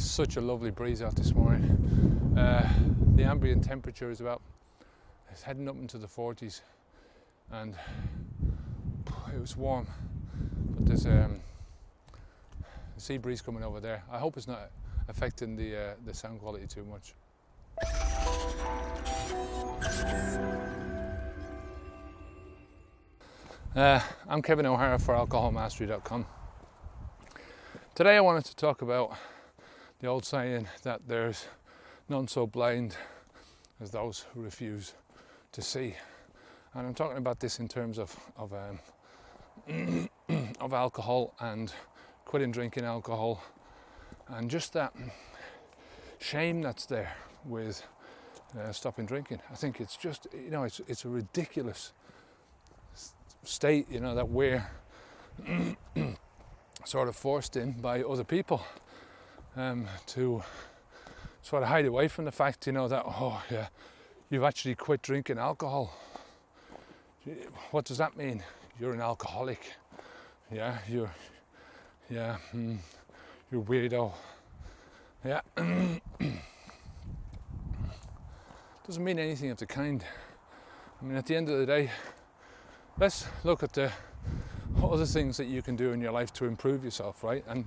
such a lovely breeze out this morning. The ambient temperature is it's heading up into the 40s, and it was warm, but there's a sea breeze coming over there. I hope it's not affecting the sound quality too much. I'm Kevin O'Hara for alcoholmastery.com. Today I wanted to talk about the old saying that there's none so blind as those who refuse to see. And I'm talking about this in terms of alcohol and quitting drinking alcohol, and just that shame that's there with stopping drinking. I think it's just, it's a ridiculous state, that we're sort of forced in by other people to sort of hide away from the fact, that, you've actually quit drinking alcohol. What does that mean? You're an alcoholic. Yeah, you're weirdo. Yeah. Doesn't mean anything of the kind. I mean, at the end of the day, let's look at the other things that you can do in your life to improve yourself, right? And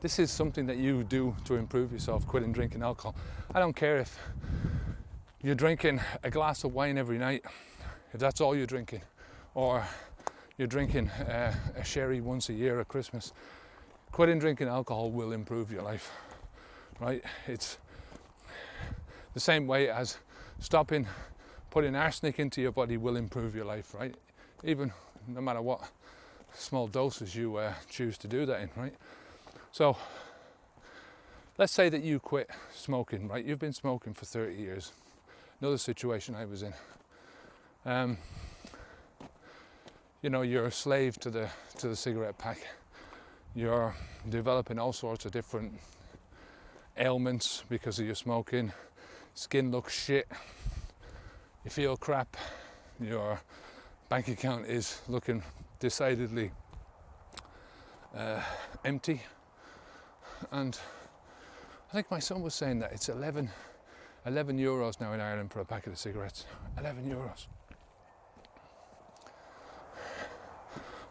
this is something that you do to improve yourself, quitting drinking alcohol. I don't care if you're drinking a glass of wine every night, if that's all you're drinking, or you're drinking a sherry once a year at Christmas. Quitting drinking alcohol will improve your life, right? It's the same way as stopping putting arsenic into your body will improve your life, right? Even no matter what small doses you choose to do that in, right? So let's say that you quit smoking, right? You've been smoking for 30 years. Another situation I was in. You're a slave to the cigarette pack. You're developing all sorts of different ailments because of your smoking. Skin looks shit. You feel crap. Your bank account is looking decidedly empty. And I think my son was saying that it's 11 euros now in Ireland for a packet of cigarettes. 11 euros.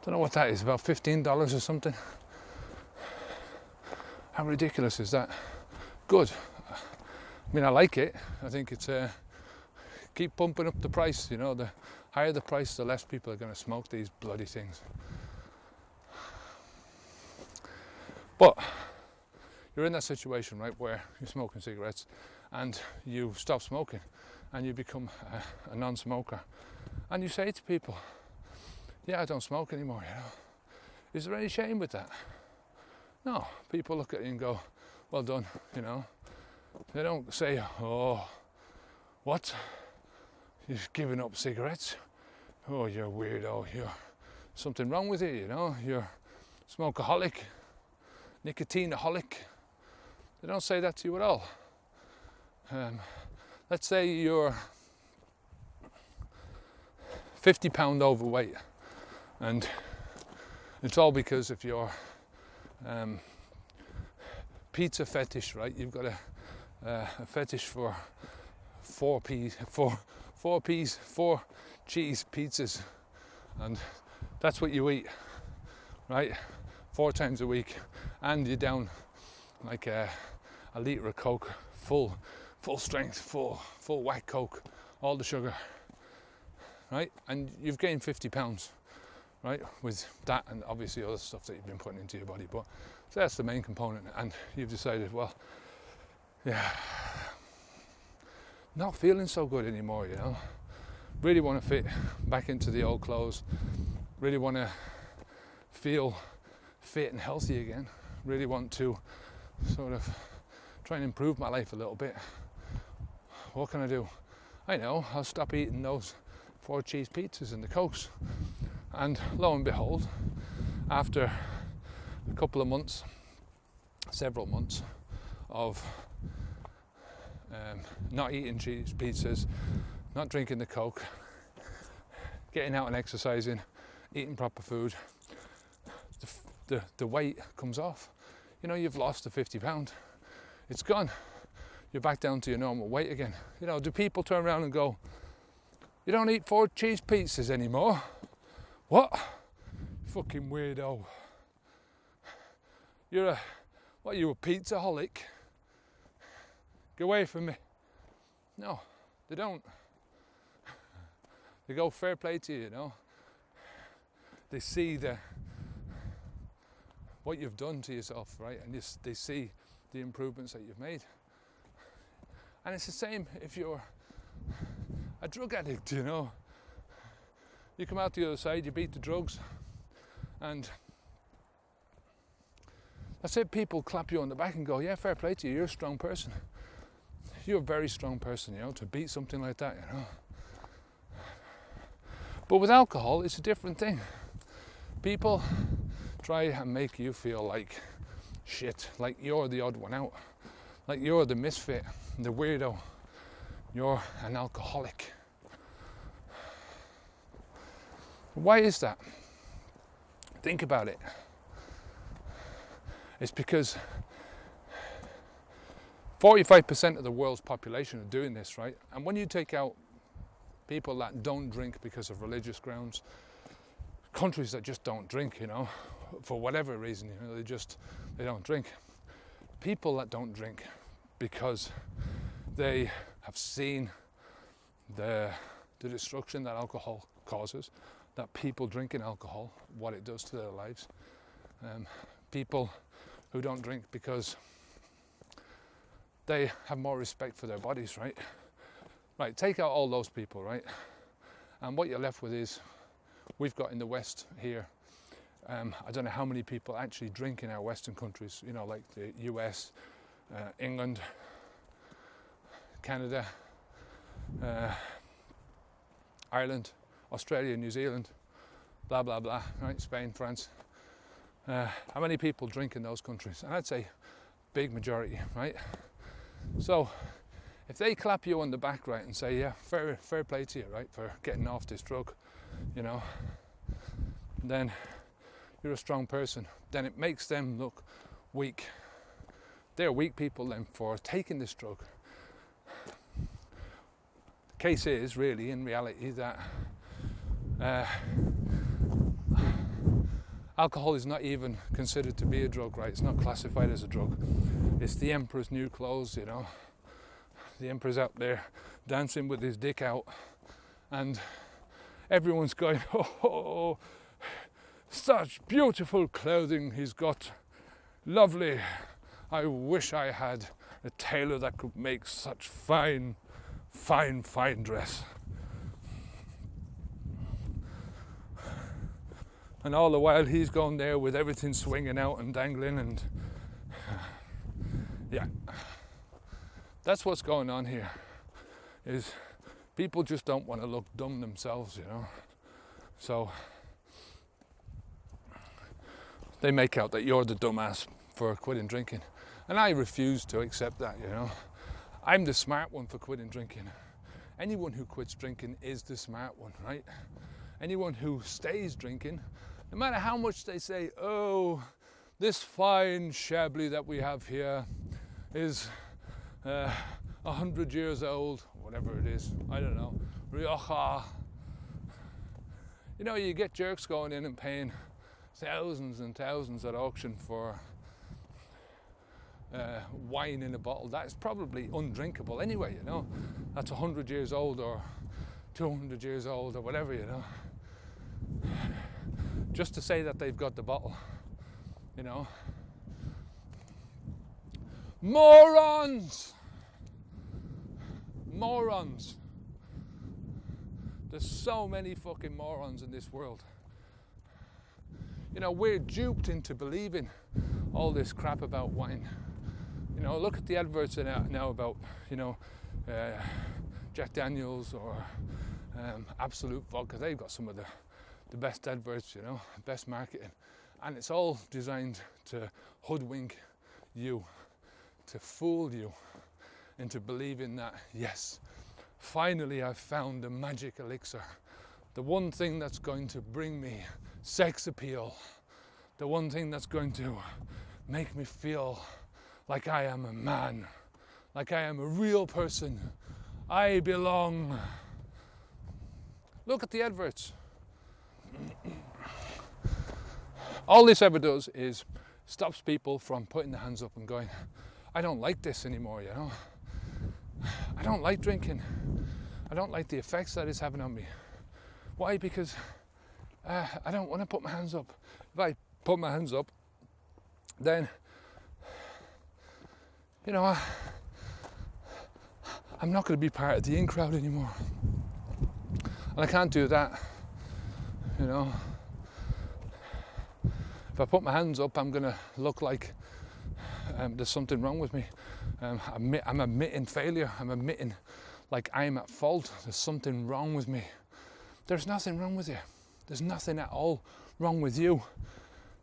Don't know what that is, about $15 or something. How ridiculous is that? Good. I mean, I like it. I think it's keep pumping up the price. The higher the price, the less people are going to smoke these bloody things. But you're in that situation, right, where you're smoking cigarettes and you stop smoking and you become a non-smoker, and you say to people, yeah, I don't smoke anymore, Is there any shame with that? No. People look at you and go, well done, They don't say, oh, what? You're giving up cigarettes? Oh, you're a weirdo. You're something wrong with you, You're smokeaholic, nicotineaholic. They don't say that to you at all. Let's say you're 50 pound overweight, and it's all because of your pizza fetish, right? You've got a fetish for four cheese pizzas, and that's what you eat, right? 4 times a week, and you're down like a litre of Coke, full strength, full whack Coke, all the sugar, right? And you've gained 50 pounds, right? With that and obviously other stuff that you've been putting into your body. But so that's the main component, and you've decided, well, yeah, not feeling so good anymore, Really want to fit back into the old clothes. Really want to feel fit and healthy again. Really want to sort of try and improve my life a little bit. What can I do? I know, I'll stop eating those 4 cheese pizzas and the Cokes. And lo and behold, after a couple of months, several months of not eating cheese pizzas, not drinking the Coke, getting out and exercising, eating proper food, the weight comes off. You've lost the 50 pound. it's gone. You're back down to your normal weight again. You know, do people turn around and go, you don't eat 4 cheese pizzas anymore? What? Fucking weirdo. You're a pizzaholic? Get away from me. No, they don't. They go, fair play to you, you know. They see what you've done to yourself, right? And they see the improvements that you've made. And it's the same if you're a drug addict, you know. You come out the other side, you beat the drugs, and that's it. People clap you on the back and go, yeah, fair play to you, you're a strong person. You're a very strong person, you know, to beat something like that, you know. But with alcohol, it's a different thing. People try and make you feel like shit, like you're the odd one out, like you're the misfit, the weirdo, you're an alcoholic. Why is that? Think about it. It's because 45% of the world's population are doing this, right? And when you take out people that don't drink because of religious grounds, countries that just don't drink, you know, for whatever reason, you know, they don't drink. People that don't drink because they have seen the destruction that alcohol causes, that people drinking alcohol, what it does to their lives. People who don't drink because they have more respect for their bodies, right? Right, take out all those people, right? And what you're left with is, we've got in the West here, I don't know how many people actually drink in our Western countries, you know, like the US, England, Canada, Ireland, Australia, New Zealand, blah, blah, blah, right? Spain, France. How many people drink in those countries? And I'd say big majority, right? So if they clap you on the back, right, and say, yeah, fair play to you, right, for getting off this drug, you know, then you're a strong person. Then it makes them look weak. They're weak people then for taking this drug. The case is really, in reality, that alcohol is not even considered to be a drug, right? It's not classified as a drug. It's the emperor's new clothes, you know. The emperor's out there dancing with his dick out, and everyone's going, oh, such beautiful clothing he's got, lovely. I wish I had a tailor that could make such fine dress. And all the while he's going there with everything swinging out and dangling, and yeah. That's what's going on here, is people just don't want to look dumb themselves, you know. So they make out that you're the dumbass for quitting drinking. And I refuse to accept that, you know. I'm the smart one for quitting drinking. Anyone who quits drinking is the smart one, right? Anyone who stays drinking, no matter how much they say, oh, this fine Chablis that we have here is 100 years old, whatever it is, I don't know, Rioja. You know, you get jerks going in and paying thousands and thousands at auction for wine in a bottle that is probably undrinkable anyway, you know. That's 100 years old or 200 years old or whatever, you know. Just to say that they've got the bottle, you know. Morons! Morons. There's so many fucking morons in this world. You know, we're duped into believing all this crap about wine. You know, look at the adverts now about, you know, Jack Daniels or Absolute Vodka. They've got some of the best adverts, you know, best marketing. And it's all designed to hoodwink you, to fool you into believing that, yes, finally I've found the magic elixir, the one thing that's going to bring me sex appeal, the one thing that's going to make me feel like I am a man, like I am a real person. I belong. Look at the adverts. All this ever does is stops people from putting their hands up and going, I don't like this anymore, you know. I don't like drinking. I don't like the effects that it's having on me. Why? Because I don't want to put my hands up. If I put my hands up, then, you know, I'm not going to be part of the in crowd anymore. And I can't do that, you know. If I put my hands up, I'm going to look like there's something wrong with me. I'm admitting failure. I'm admitting like I'm at fault. There's something wrong with me. There's nothing wrong with you. There's nothing at all wrong with you.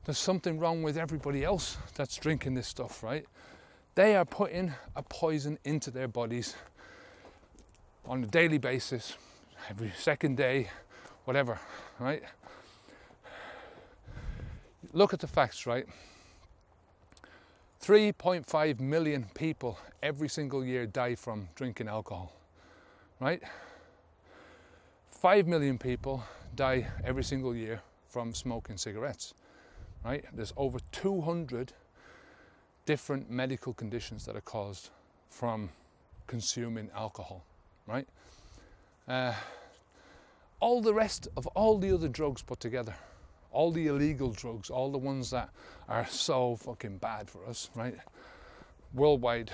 There's something wrong with everybody else that's drinking this stuff, right? They are putting a poison into their bodies on a daily basis, every second day, whatever, right? Look at the facts, right? 3.5 million people every single year die from drinking alcohol, right? 5 million people die every single year from smoking cigarettes, right? There's over 200 different medical conditions that are caused from consuming alcohol, right? All the rest of all the other drugs put together, all the illegal drugs, all the ones that are so fucking bad for us, right? Worldwide,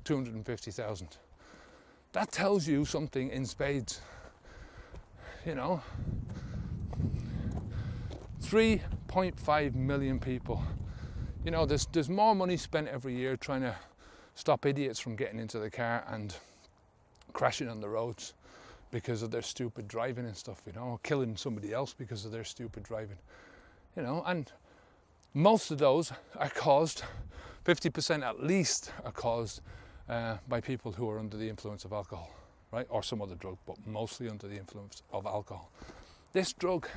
250,000. That tells you something in spades, you know. 3.5 million people. You know, there's more money spent every year trying to stop idiots from getting into the car and crashing on the roads because of their stupid driving and stuff, you know, or killing somebody else because of their stupid driving, you know. And most of those are caused, 50% at least are caused by people who are under the influence of alcohol, right, or some other drug, but mostly under the influence of alcohol. This drug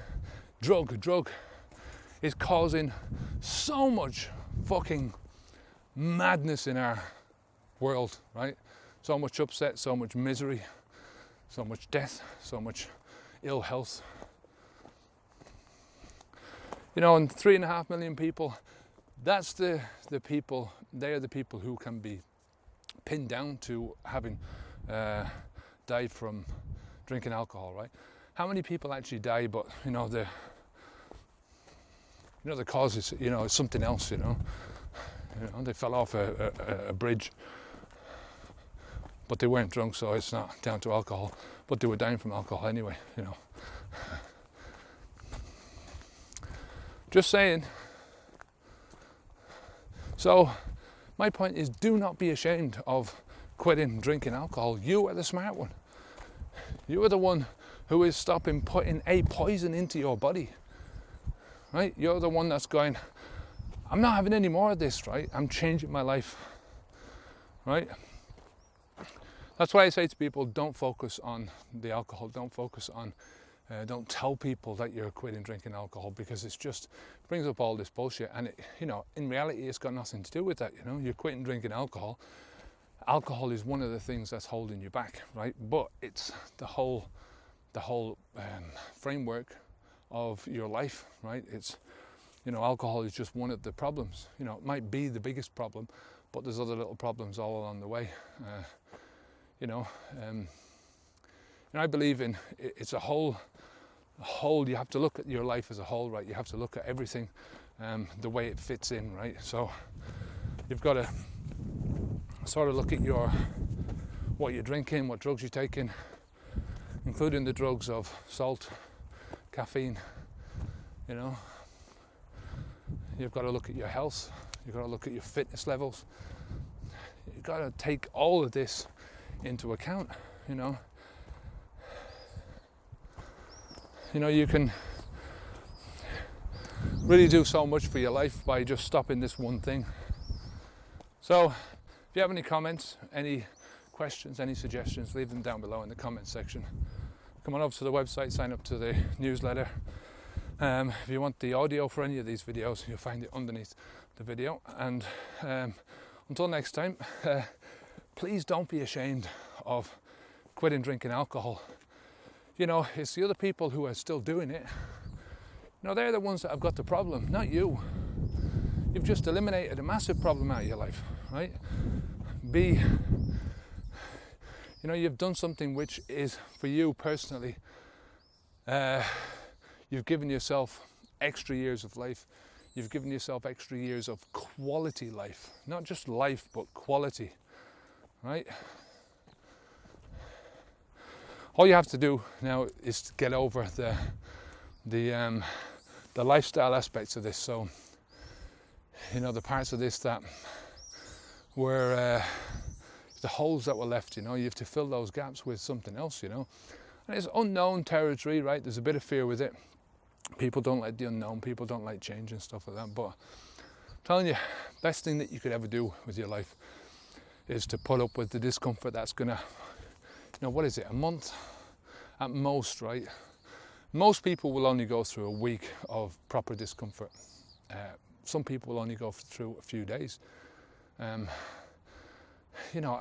is causing so much fucking madness in our world, right? So much upset, so much misery, so much death, so much ill health. You know, and 3.5 million people, that's the people, they are the people who can be pinned down to having died from drinking alcohol, right? How many people actually die, but you know the cause is, you know, something else, you know, they fell off a bridge, but they weren't drunk, so it's not down to alcohol, but they were dying from alcohol anyway, you know. Just saying. So my point is, do not be ashamed of quitting drinking alcohol. You are the smart one. You are the one who is stopping putting a poison into your body, right? You're the one that's going, I'm not having any more of this, right? I'm changing my life, right? That's why I say to people, don't focus on the alcohol, don't focus on, don't tell people that you're quitting drinking alcohol, because it's just brings up all this bullshit, and it, you know, in reality it's got nothing to do with that, you know. You're quitting drinking alcohol. Alcohol is one of the things that's holding you back, right? But it's the whole framework of your life, right? It's, you know, alcohol is just one of the problems. You know, it might be the biggest problem, but there's other little problems all along the way. You know, and I believe in it's a whole. You have to look at your life as a whole, right? You have to look at everything the way it fits in, right? So you've got to sort of look at what you're drinking, what drugs you're taking, including the drugs of salt, caffeine, you know. You've got to look at your health, you've got to look at your fitness levels. You've got to take all of this into account, you know. You know, you can really do so much for your life by just stopping this one thing. So if you have any comments, any questions, any suggestions, leave them down below in the comments section. Come on over to the website, sign up to the newsletter. If you want the audio for any of these videos, you'll find it underneath the video. And until next time, please don't be ashamed of quitting drinking alcohol. You know, it's the other people who are still doing it. You know, they're the ones that have got the problem, not you. You've just eliminated a massive problem out of your life, right? You know, you've done something which is, for you personally, you've given yourself extra years of life. You've given yourself extra years of quality life. Not just life, but quality, right? All you have to do now is to get over the lifestyle aspects of this. So, you know, the parts of this that were the holes that were left, you know, you have to fill those gaps with something else, you know. And it's unknown territory, right? There's a bit of fear with it. People don't like the unknown, people don't like change and stuff like that. But I'm telling you, best thing that you could ever do with your life is to put up with the discomfort that's gonna, you know, what is it, a month at most, right? Most people will only go through a week of proper discomfort. Some people will only go through a few days. You know,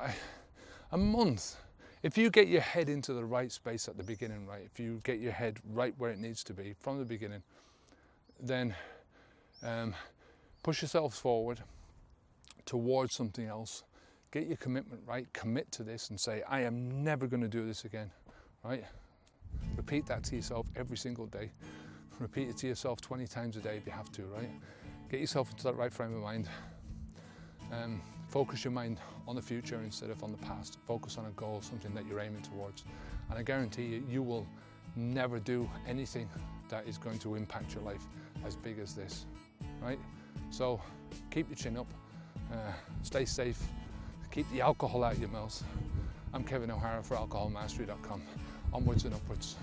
a month. If you get your head into the right space at the beginning, right? If you get your head right where it needs to be from the beginning, then push yourselves forward towards something else. Get your commitment right. Commit to this and say, I am never going to do this again, right? Repeat that to yourself every single day. Repeat it to yourself 20 times a day if you have to, right? Get yourself into that right frame of mind. Focus your mind on the future instead of on the past. Focus on a goal, something that you're aiming towards. And I guarantee you, you will never do anything that is going to impact your life as big as this, right? So keep your chin up, stay safe, keep the alcohol out of your mouth. I'm Kevin O'Hara for alcoholmastery.com. Onwards and upwards.